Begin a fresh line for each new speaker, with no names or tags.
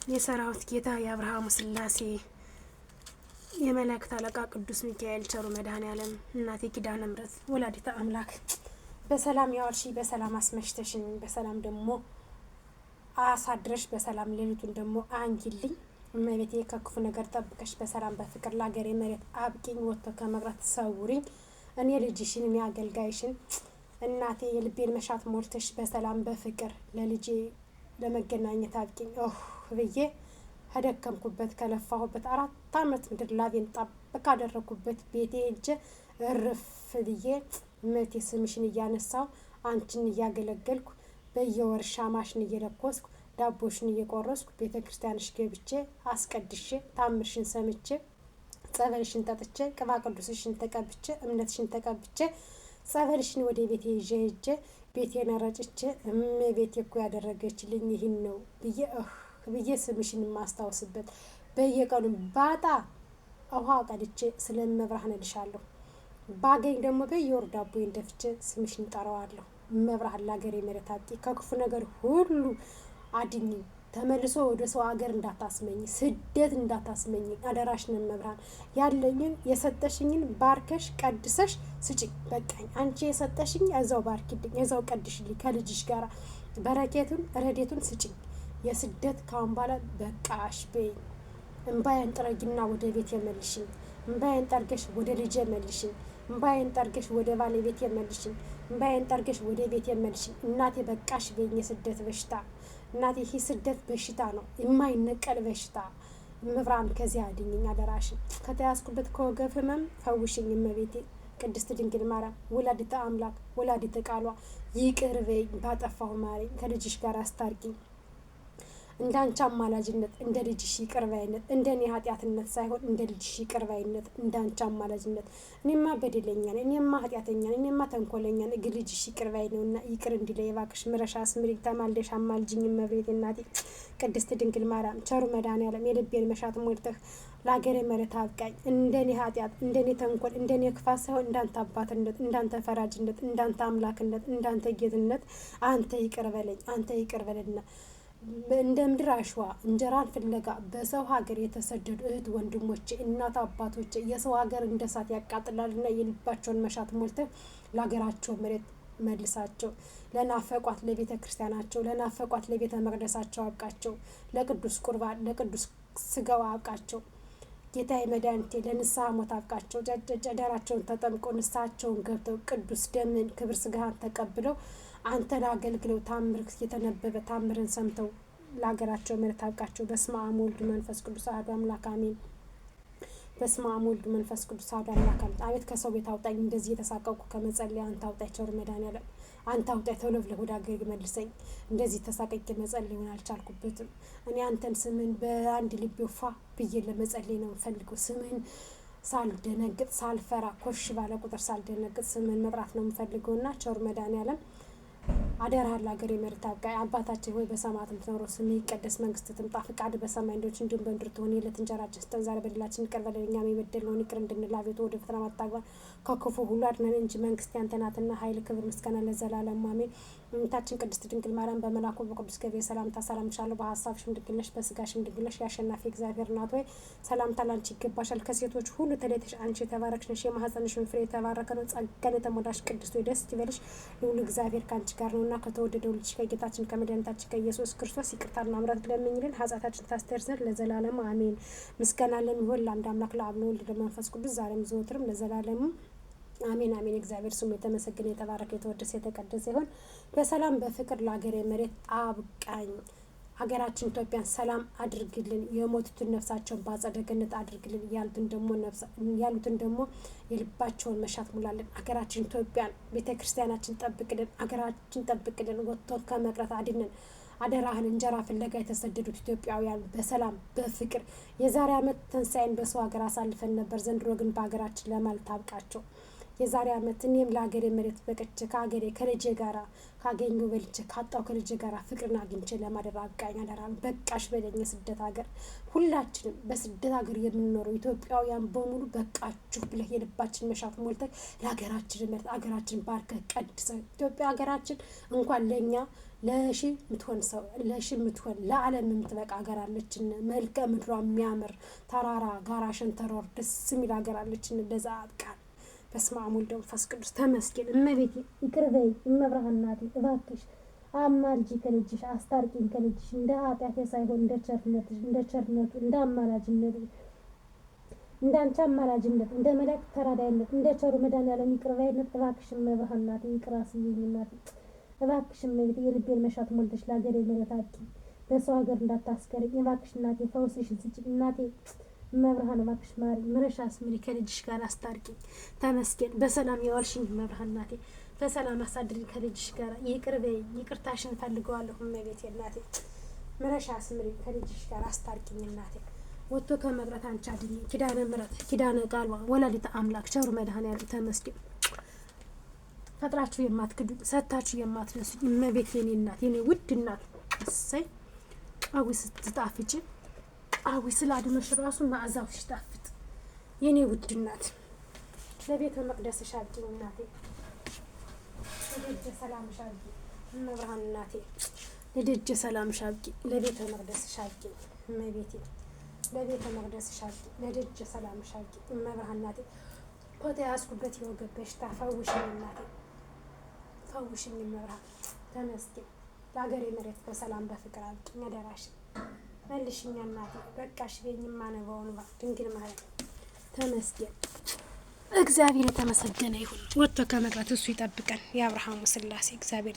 የሰራዊት ጌታ የአብርሃሙ ስላሴ የመላእክት አለቃ ቅዱስ ሚካኤል ቸሩ መድኃኔዓለም እናቴ ኪዳነ ምሕረት ወላዲተ አምላክ በሰላም ያዋልሽ በሰላም አስመሽተሽኝ በሰላም ደግሞ አሳድረሽ በሰላም ሌሊቱን ደግሞ አንጊልኝ እመቤቴ ከክፉ ነገር ጠብቀሽ በሰላም በፍቅር ለአገሬ መሬት አብቂኝ ወጥቶ ከመቅረት ሰውሪኝ እኔ ልጅሽን እኔ አገልጋይሽን እናቴ የልቤን መሻት ሞልተሽ በሰላም በፍቅር ለልጄ ለመገናኘት አብቂኝ ብዬ ከደከምኩበት ከለፋሁበት 4 አመት ምድር ላቤን ጣበቃ አደረኩበት ቤቴ እጄ እርፍ ብዬ እመቴ ስምሽን እያነሳው አንቺን እያገለገልኩ በየወር ሻማሽን እየለኮስኩ ዳቦሽን እየቆረስኩ ቤተክርስቲያንሽ ገብቼ አስቀድሼ ታምርሽን ሰምቼ ጸበልሽን ጠጥቼ ቅባ ቅዱስሽን ተቀብቼ እምነትሽን ተቀብቼ ጸበልሽን ወደ ቤቴ ይዤ ሄጄ ቤቴን ረጭቼ እመቤቴ እኮ ያደረገችልኝ ይህን ነው ብዬ ስምሽን ማስታወስበት በየቀኑ ባጣ ውሃ ቀድቼ ስለመብራህን እልሻለሁ ባገኝ ደግሞ በየወር ዳቦዬን ደፍቼ ስምሽን ጠራዋለሁ መብራህን ለአገሬ መሬት አብቂ ከክፉ ነገር ሁሉ አድኝ ተመልሶ ወደ ሰው ሀገር እንዳታስመኝ ስደት እንዳታስመኝ አደራሽን መብራህን ያለኝን የሰጠሽኝን ባርከሽ ቀድሰሽ ስጪኝ በቃኝ አንቺ የሰጠሽኝ እዛው ባርኪልኝ እዛው ቀድሽልኝ ከልጅሽ ጋር በረከቱን ረዴቱን ስጪኝ የስደት ካምባላ በቃሽ በይ እንባዬን ጥረጊና ወደ ቤት የመልሽኝ እንባዬን ጠርገሽ ወደ ልጅ የመልሽኝ እንባዬን ጠርገሽ ወደ ባለቤት የመልሽኝ እንባዬን ጠርገሽ ወደ ቤት የመልሽኝ እናቴ በቃሽ በይኝ የስደት በሽታ እናቴ ይሄ ስደት በሽታ ነው የማይነቀል በሽታ መብራን ከዚያ አድኝኝ አደራሽን ከተያዝኩበት ከወገብ ህመም ፈውሽኝ እመቤቴ ቅድስት ድንግል ማርያም ወላዲተ አምላክ ወላዲተ ቃሏ ይቅር በይኝ ባጠፋሁ ማረኝ ከልጅሽ ጋር አስታርቂኝ እንዳንቺ አማላጅነት እንደ ልጅሽ ይቅር ባይነት እንደኔ ኃጢያትነት ሳይሆን እንደ ልጅሽ ይቅር ባይነት እንዳንቺ አማላጅነት እኔማ በደለኛ ነኝ እኔማ ኃጢያተኛ ነኝ እኔማ ተንኮለኛ ነኝ ግን ልጅሽ ይቅር ባይ ነውና ይቅር እንዲለኝ እባክሽ ምረሻ አስምሪኝ ተማልደሽ አማልጅኝ እመቤቴ እናቴ ቅድስት ድንግል ማርያም ቸሩ መድኃኔዓለም የልቤን መሻት ሞልተህ ለአገሬ መሬት አብቃኝ እንደኔ ኃጢያት እንደኔ ተንኮል እንደኔ ክፋት ሳይሆን እንዳንተ አባትነት እንዳንተ ፈራጅነት እንዳንተ አምላክነት እንዳንተ ጌትነት አንተ ይቅር በለኝ አንተ ይቅር በለና እንደ ምድር አሸዋ እንጀራን ፍለጋ በሰው ሀገር የተሰደዱ እህት ወንድሞቼ እናት አባቶቼ የሰው ሀገር እንደሳት ያቃጥላልና የልባቸውን መሻት ሞልተህ ለሀገራቸው መሬት መልሳቸው ለናፈቋት ለቤተ ክርስቲያናቸው ለናፈቋት ለቤተ መቅደሳቸው አብቃቸው ለቅዱስ ቁርባን ለቅዱስ ስጋው አብቃቸው ጌታዬ መድኃኒቴ ለንስሐ ሞት አብቃቸው ጨደራቸውን ተጠምቀው ንስሐቸውን ገብተው ቅዱስ ደምን ክብር ስጋህን ተቀብለው አንተን አገልግለው ታምር የተነበበ ታምርን ሰምተው ለሀገራቸው መሬት አብቃቸው በስመ አብ ወወልድ ወመንፈስ ቅዱስ አሐዱ አምላክ አሜን በስመ አብ ወወልድ ወመንፈስ ቅዱስ አሐዱ አምላክ አሜን አቤት ከሰው ቤት አውጣኝ እንደዚህ የተሳቀቁ ከመጸለይ አንተ አውጣኝ ቸሩ መድኃኔዓለም አንተ አውጣኝ ቶሎ ብለህ ወደ ሀገሬ መልሰኝ እንደዚህ ተሳቀቄ መጸለይ አልቻልኩበትም እኔ አንተን ስምን በአንድ ልቤ ፏ ብዬ ለመጸለይ ነው የምፈልገው ስምን ሳልደነግጥ ሳልፈራ ኮሽ ባለ ቁጥር ሳልደነግጥ ስምን መጥራት ነው የምፈልገውና ቸሩ መድኃኔዓለም አደራ ለአገሬ መሬት አብቃኝ አባታችን ሆይ በሰማያት የምትኖር ስምህ ይቀደስ መንግስትህ ትምጣ ፈቃድህ በሰማይ እንደሆነች እንዲሁም በምድር ትሁን የዕለት እንጀራችንን ስጠን ዛሬ በደላችንን ይቅር በለን እኛም የበደልነውን ይቅር እንድንል አቤቱ ወደ ፈተና አታግባን ከክፉ ሁሉ አድነን እንጂ መንግስት ያንተ ናትና ኃይል ክብር ምስጋና ለዘላለሙ አሜን እመቤታችን ቅድስት ድንግል ማርያም በመልአኩ በቅዱስ ገብርኤል ሰላምታ ሰላምልሻለሁ በሀሳብሽም ድንግል ነሽ በስጋሽም ድንግል ነሽ የአሸናፊ እግዚአብሔር እናት ሆይ ሰላምታ ላንቺ ይገባሻል ከሴቶች ሁሉ ተለይተሽ አንቺ የተባረክሽ ነሽ የማኅፀንሽም ፍሬ የተባረከ ነው ጸጋን የተሞላሽ ቅድስት ሆይ ደስ ይበልሽ ልዑል እግዚአብሔር ከአንቺ ጋር ነውና ከተወደደው ልጅሽ ከጌታችን ከመድኃኒታችን ከኢየሱስ ክርስቶስ ይቅርታና ምሕረት ለምኝልን ኃጢአታችንን ታስተሰርይ ዘንድ ለዘላለሙ አሜን ምስጋና ለሚሆን ለአንድ አምላክ ለአብ ለወልድ ለመንፈስ ቅዱስ ዛሬም ዘወትርም ለዘላለሙ አሜን አሜን እግዚአብሔር ስሙ የተመሰገነ የተባረከ የተወደሰ የተቀደሰ ይሁን በሰላም በፍቅር ለአገሬ መሬት አብቃኝ ሀገራችን ኢትዮጵያን ሰላም አድርግልን የሞቱትን ነፍሳቸውን በአጸደ ገነት አድርግልን ያሉትን ደግሞ የልባቸውን መሻት ሙላልን ሀገራችን ኢትዮጵያን ቤተክርስቲያናችን ጠብቅልን ሀገራችን ጠብቅልን ወጥቶ ከመቅረት አድነን አደራህን እንጀራ ፍለጋ የተሰደዱት ኢትዮጵያውያን በሰላም በፍቅር የዛሬ አመት ትንሳኤን በሰው ሀገር አሳልፈን ነበር ዘንድሮ ግን በሀገራችን ለማለት አብቃቸው የዛሬ ዓመት እኔም ለሀገሬ መሬት በቅቼ ከሀገሬ ከልጄ ጋራ ካገኘሁ በልቼ ካጣሁ ከልጄ ጋራ ፍቅርን አግኝቼ ለማደር አብቃኝ። አደራ በቃሽ በለኝ። የስደት ሀገር ሁላችንም በስደት ሀገር የምንኖረው ኢትዮጵያውያን በሙሉ በቃችሁ ብለህ የልባችን መሻት ሞልተህ ለሀገራችን መሬት ሀገራችን ባርከህ ቀድሰህ ኢትዮጵያ ሀገራችን እንኳን ለእኛ ለሺ ምትሆን ሰው ለሺ ምትሆን ለዓለም የምትበቃ ሀገር አለችን። መልከ ምድሯ የሚያምር ተራራ ጋራ ሸንተረር ደስ የሚል ሀገር አለችን። ለዛ አብቃን። በስመ አብ ወወልድ ወመንፈስ ቅዱስ። ተመስገን። እመቤቴ ይቅር በይ። እመብርሃን እናቴ እባክሽ አማልጂ ከልጅሽ አስታርቂኝ ከልጅሽ እንደ ኃጢአቴ ሳይሆን እንደ ቸርነቱ እንደ አማላጅነቱ እንደ አንቺ አማላጅነት እንደ መላእክት ተራዳይነት እንደ ቸሩ መድኃኒዓለም ይቅር ባይነት እባክሽ እመብርሃን እናቴ ይቅር አስይኝ እናቴ እባክሽ እመቤቴ የልቤን መሻት ሞልተሽ ለሀገሬ ምሕረት አድርጊ። በሰው ሀገር እንዳታስቀረኝ እባክሽ እናቴ ፈውስሽን ስጪኝ እናቴ እመብርሃን እባክሽ ማሪ ምረሽ አስምሪ ከልጅሽ ጋር አስታርቂኝ። ተመስገን። በሰላም የዋልሽኝ እመብርሃን እናቴ በሰላም አሳድሪኝ ከልጅሽ ጋር ይቅር በይኝ። ይቅርታሽን ፈልገዋለሁ እመቤቴ እናቴ ምረሽ አስምሪ ከልጅሽ ጋር አስታርቂኝ እናቴ ወጥቶ ከመቅረት አንቺ አድኝኝ። ኪዳነ ምሕረት ኪዳነ ቃልዋ ወላዲተ አምላክ ቸሩ መድኃኒዓለም ተመስገን። ፈጥራችሁ የማትክዱ ሰታችሁ የማትነሱኝ እመቤቴ የኔ እናት የኔ ውድ እናት እሰይ ቃዊ ስትጣፍጭ ቃዊ ስላድኖሽ ራሱ መዓዛው ሲጣፍጥ የኔ ውድ እናት ለቤተ መቅደስሽ አድርጊኝ እናቴ ለደጀ ሰላምሽ አድርጊኝ እመብርሃን እናቴ ለደጀ ሰላምሽ አድርጊኝ ለቤተ መቅደስሽ አድርጊኝ እመቤቴ ለቤተ መቅደስሽ አድርጊኝ ለደጀ ሰላምሽ አድርጊኝ እመብርሃን እናቴ ኮቴ ያስኩበት የወገብ በሽታ ፈውሽኝ እናቴ ፈውሽኝ እመብርሃን ተመስገን። ለሀገሬ መሬት በሰላም በፍቅር አብቂኝ አደራሽን መልሽኛ እናቴ በቃሽ በይኝ። የማነባውን ድንግል ማርያም ተመስገን። እግዚአብሔር የተመሰገነ ይሁን። ወጥቶ ከመቅረት እሱ ይጠብቀን። የአብርሃሙ ሥላሴ እግዚአብሔር